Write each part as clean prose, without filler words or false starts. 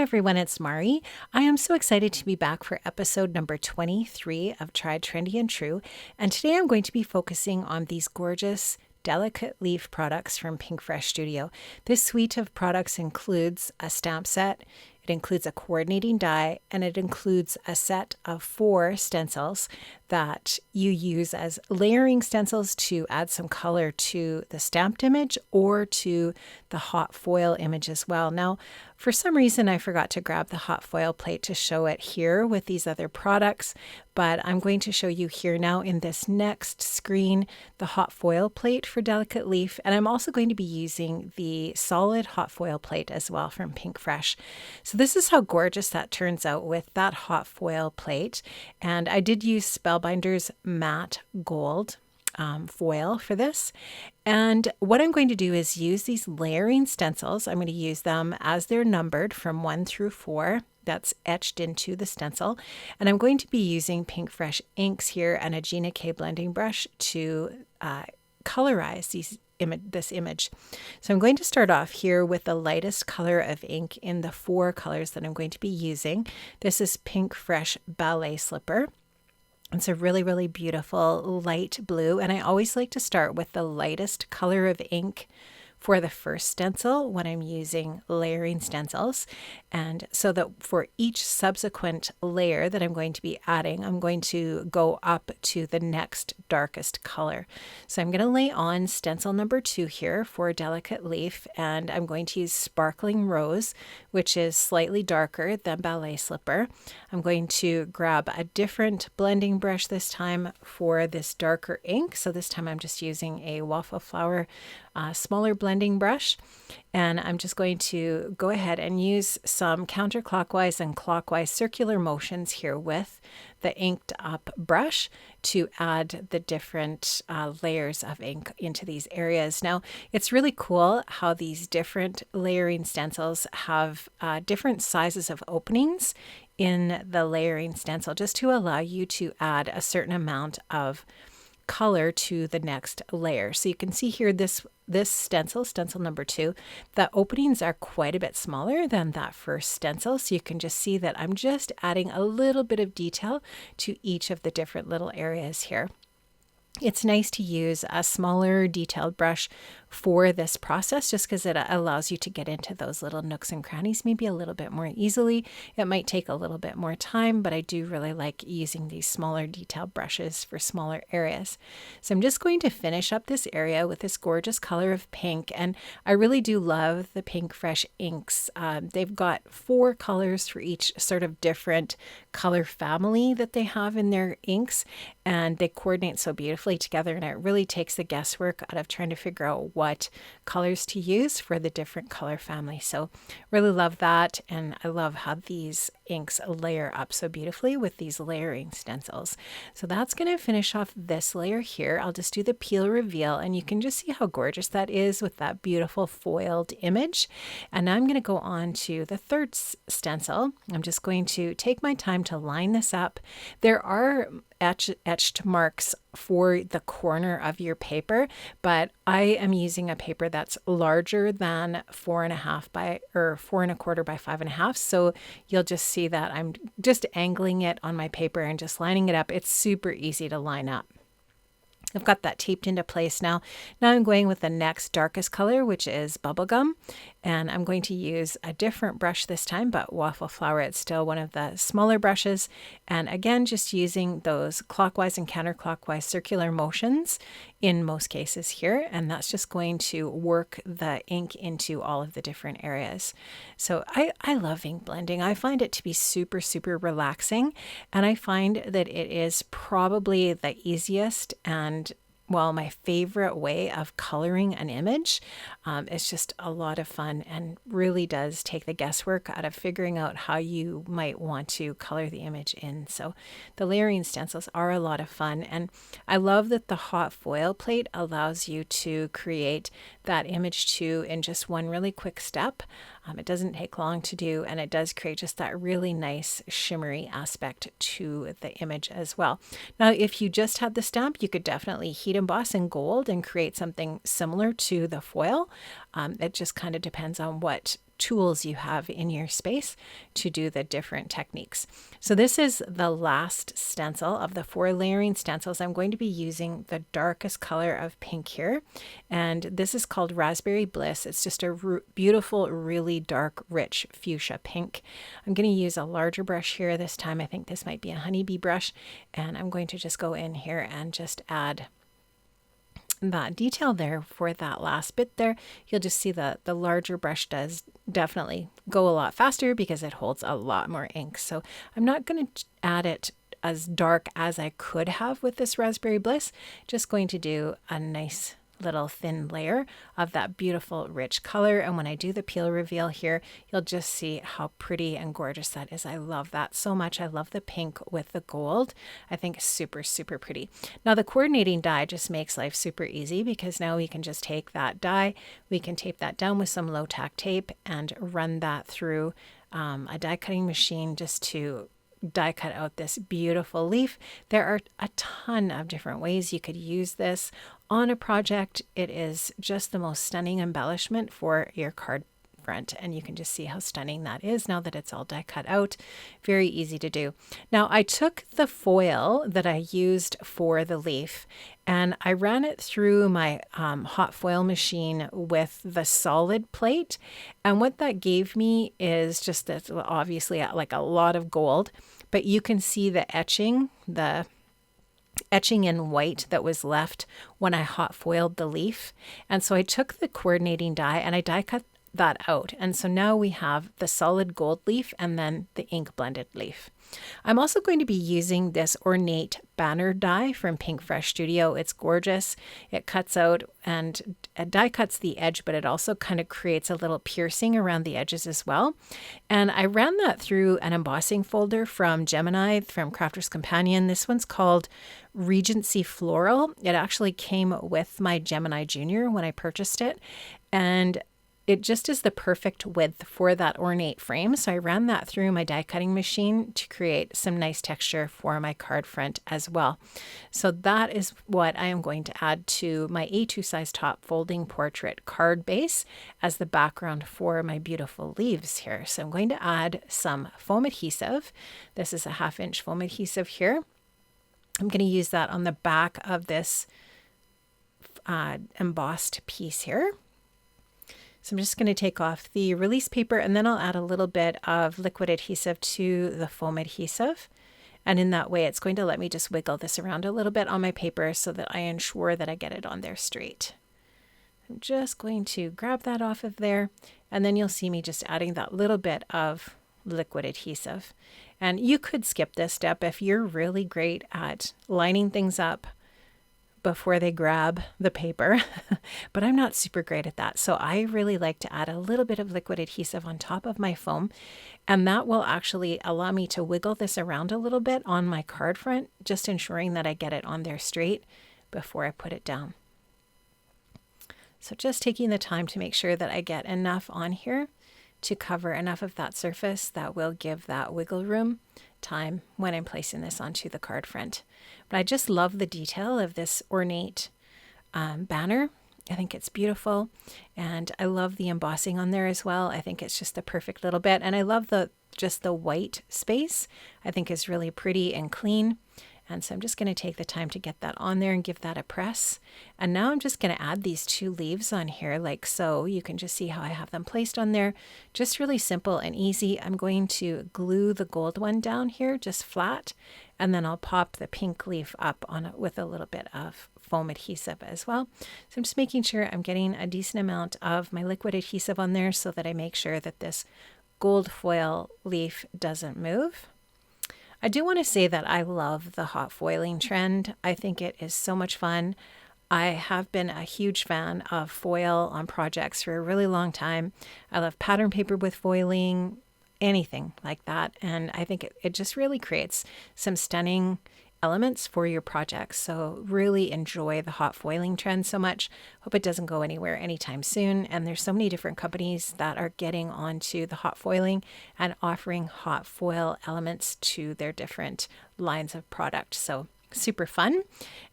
everyone, it's Mari. I am so excited to be back for episode number 23 of Tried, Trendy, and True. And today I'm going to be focusing on these gorgeous delicate leaf products from Pinkfresh Studio. This suite of products includes a stamp set, it includes a coordinating die, and it includes a set of 4 stencils that you use as layering stencils to add some color to the stamped image or to the hot foil image as well. Now, for some reason, I forgot to grab the hot foil plate to show it here with these other products, but I'm going to show you here now in this next screen the hot foil plate for delicate leaf, and I'm also going to be using the solid hot foil plate as well from Pinkfresh. So this is how gorgeous that turns out with that hot foil plate, and I did use Spellbinder's matte gold foil for this. And what I'm going to do is use these layering stencils. I'm going to use them as they're numbered from 1 through 4. That's etched into the stencil. And I'm going to be using Pinkfresh inks here and a Gina K blending brush to colorize this image. So I'm going to start off here with the lightest color of ink in the 4 colors that I'm going to be using. This is Pinkfresh Ballet Slipper. It's a really, really beautiful light blue, and I always like to start with the lightest color of ink for the first stencil when I'm using layering stencils. And so that for each subsequent layer that I'm going to be adding, I'm going to go up to the next darkest color. So I'm going to lay on stencil number 2 here for delicate leaf, and I'm going to use Sparkling Rose, which is slightly darker than Ballet Slipper. I'm going to grab a different blending brush this time for this darker ink. So this time I'm just using a Waffle Flower smaller blending brush, and I'm just going to go ahead and use some counterclockwise and clockwise circular motions here with the inked up brush to add the different layers of ink into these areas. Now, it's really cool how these different layering stencils have different sizes of openings in the layering stencil, just to allow you to add a certain amount of color to the next layer. So you can see here this stencil number 2, the openings are quite a bit smaller than that first stencil. So you can just see that I'm just adding a little bit of detail to each of the different little areas here. It's nice to use a smaller detailed brush for this process just because it allows you to get into those little nooks and crannies maybe a little bit more easily. It might take a little bit more time, but I do really like using these smaller detailed brushes for smaller areas. So I'm just going to finish up this area with this gorgeous color of pink, and I really do love the Pinkfresh inks. They've got 4 colors for each sort of different color family that they have in their inks, and they coordinate so beautifully together, and it really takes the guesswork out of trying to figure out what colors to use for the different color families. So really love that, and I love how these inks layer up so beautifully with these layering stencils. So that's going to finish off this layer here. I'll just do the peel reveal, and you can just see how gorgeous that is with that beautiful foiled image. And now I'm going to go on to the third stencil. I'm just going to take my time to line this up. There are etched marks for the corner of your paper, but I am using a paper that's larger than 4.5 by 4.25 by 5.5. So you'll just see that I'm just angling it on my paper and just lining it up. It's super easy to line up. I've got that taped into place now. Now I'm going with the next darkest color, which is Bubblegum, and I'm going to use a different brush this time, but Waffle Flower, it's still one of the smaller brushes. And again, just using those clockwise and counterclockwise circular motions in most cases here, and that's just going to work the ink into all of the different areas. So I love ink blending. I find it to be super, super relaxing, and I find that it is probably the easiest and my favorite way of coloring an image. It's just a lot of fun and really does take the guesswork out of figuring out how you might want to color the image in. So the layering stencils are a lot of fun, and I love that the hot foil plate allows you to create that image too in just one really quick step. It doesn't take long to do, and it does create just that really nice shimmery aspect to the image as well. Now, if you just had the stamp, you could definitely heat emboss in gold and create something similar to the foil. It just kind of depends on what tools you have in your space to do the different techniques. So this is the last stencil of the 4 layering stencils. I'm going to be using the darkest color of pink here, and this is called Raspberry Bliss. It's just a beautiful, really dark, rich fuchsia pink. I'm going to use a larger brush here this time. I think this might be a honeybee brush, and I'm going to just go in here and just add that detail there for that last bit there. You'll just see that the larger brush does definitely go a lot faster because it holds a lot more ink. So I'm not going to add it as dark as I could have with this Raspberry Bliss. Just going to do a nice little thin layer of that beautiful rich color. And when I do the peel reveal here, you'll just see how pretty and gorgeous that is. I love that so much. I love the pink with the gold. I think it's super, super pretty. Now the coordinating die just makes life super easy because now we can just take that die, we can tape that down with some low tack tape and run that through a die cutting machine just to die cut out this beautiful leaf. There are a ton of different ways you could use this on a project. It is just the most stunning embellishment for your card front, and you can just see how stunning that is now that it's all die cut out. Very easy to do. Now I took the foil that I used for the leaf and I ran it through my hot foil machine with the solid plate, and what that gave me is just this, obviously like a lot of gold, but you can see the etching in white that was left when I hot foiled the leaf. And so I took the coordinating die and I die cut that out. And so now we have the solid gold leaf and then the ink blended leaf. I'm also going to be using this ornate banner die from Pinkfresh Studio. It's gorgeous. It cuts out and die cuts the edge, but it also kind of creates a little piercing around the edges as well. And I ran that through an embossing folder from Gemini, from Crafter's Companion. This one's called Regency Floral. It actually came with my Gemini Junior when I purchased it. And it just is the perfect width for that ornate frame. So I ran that through my die cutting machine to create some nice texture for my card front as well. So that is what I am going to add to my A2 size top folding portrait card base as the background for my beautiful leaves here. So I'm going to add some foam adhesive. This is a 1/2 inch foam adhesive here. I'm going to use that on the back of this embossed piece here. So I'm just going to take off the release paper and then I'll add a little bit of liquid adhesive to the foam adhesive. And in that way, it's going to let me just wiggle this around a little bit on my paper so that I ensure that I get it on there straight. I'm just going to grab that off of there, and then you'll see me just adding that little bit of liquid adhesive. And you could skip this step if you're really great at lining things up before they grab the paper, but I'm not super great at that. So I really like to add a little bit of liquid adhesive on top of my foam, and that will actually allow me to wiggle this around a little bit on my card front, just ensuring that I get it on there straight before I put it down. So just taking the time to make sure that I get enough on here to cover enough of that surface that will give that wiggle room time when I'm placing this onto the card front. But I just love the detail of this ornate banner. I think it's beautiful, and I love the embossing on there as well. I think it's just the perfect little bit, and I love just the white space. I think is really pretty and clean. And so I'm just going to take the time to get that on there and give that a press. And now I'm just going to add these 2 leaves on here like so. You can just see how I have them placed on there. Just really simple and easy. I'm going to glue the gold one down here just flat, and then I'll pop the pink leaf up on it with a little bit of foam adhesive as well. So I'm just making sure I'm getting a decent amount of my liquid adhesive on there so that I make sure that this gold foil leaf doesn't move. I do want to say that I love the hot foiling trend. I think it is so much fun. I have been a huge fan of foil on projects for a really long time. I love pattern paper with foiling, anything like that. And I think it just really creates some stunning elements for your projects. So really enjoy the hot foiling trend so much. Hope it doesn't go anywhere anytime soon. And there's so many different companies that are getting onto the hot foiling and offering hot foil elements to their different lines of product. So super fun.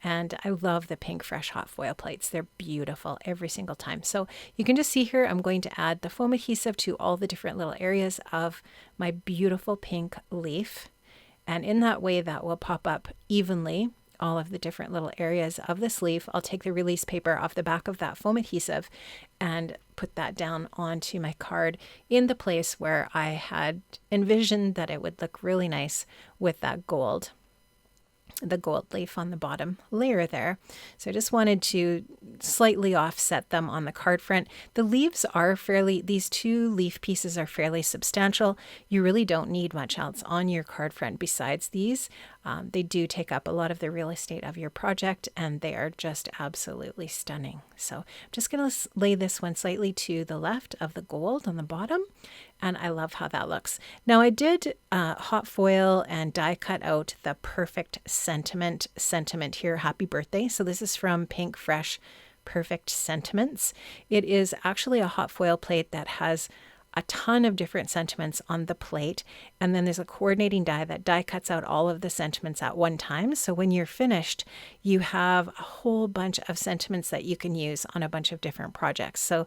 And I love the Pinkfresh hot foil plates. They're beautiful every single time. So you can just see here, I'm going to add the foam adhesive to all the different little areas of my beautiful pink leaf. And in that way, that will pop up evenly all of the different little areas of this leaf. I'll take the release paper off the back of that foam adhesive and put that down onto my card in the place where I had envisioned that it would look really nice with that gold, the gold leaf on the bottom layer there. So I just wanted to slightly offset them on the card front. The leaves are these two leaf pieces are fairly substantial. You really don't need much else on your card front besides these. They do take up a lot of the real estate of your project, and they are just absolutely stunning. So I'm just going to lay this one slightly to the left of the gold on the bottom, and I love how that looks. Now I did hot foil and die cut out the perfect sentiment here, happy birthday. So this is from Pinkfresh Perfect Sentiments. It is actually a hot foil plate that has a ton of different sentiments on the plate, and then there's a coordinating die that die cuts out all of the sentiments at one time. So when you're finished, you have a whole bunch of sentiments that you can use on a bunch of different projects. So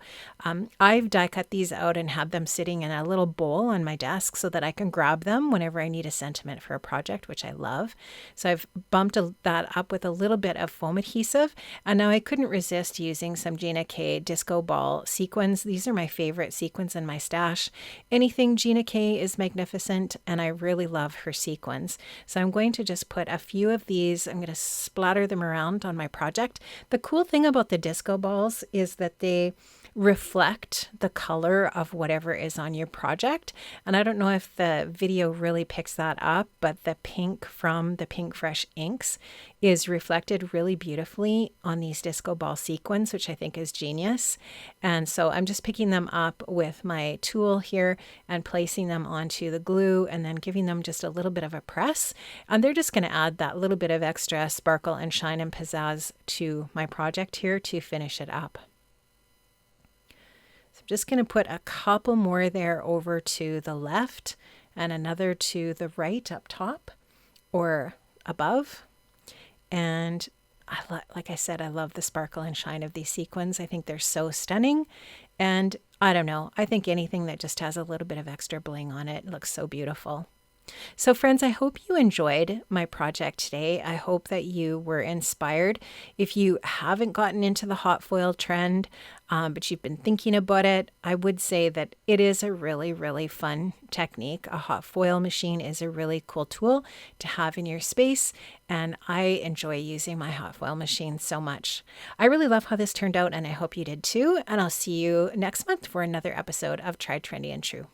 I've die cut these out and had them sitting in a little bowl on my desk so that I can grab them whenever I need a sentiment for a project, which I love. So I've bumped that up with a little bit of foam adhesive, and now I couldn't resist using some Gina K Disco Ball sequins. These are my favorite sequins in my stash. Anything Gina K is magnificent, and I really love her sequins. So I'm going to just put a few of these, I'm going to splatter them around on my project. The cool thing about the disco balls is that they reflect the color of whatever is on your project. And I don't know if the video really picks that up, but the pink from the Pinkfresh inks is reflected really beautifully on these disco ball sequins, which I think is genius. And so I'm just picking them up with my tool here and placing them onto the glue and then giving them just a little bit of a press. And they're just going to add that little bit of extra sparkle and shine and pizzazz to my project here to finish it up. I'm just going to put a couple more there over to the left and another to the right up top or above. And like I said, I love the sparkle and shine of these sequins. I think they're so stunning. And I don't know, I think anything that just has a little bit of extra bling on it looks so beautiful. So friends, I hope you enjoyed my project today. I hope that you were inspired. If you haven't gotten into the hot foil trend, but you've been thinking about it, I would say that it is a really, really fun technique. A hot foil machine is a really cool tool to have in your space, and I enjoy using my hot foil machine so much. I really love how this turned out, and I hope you did too, and I'll see you next month for another episode of Tried, Trendy, and True.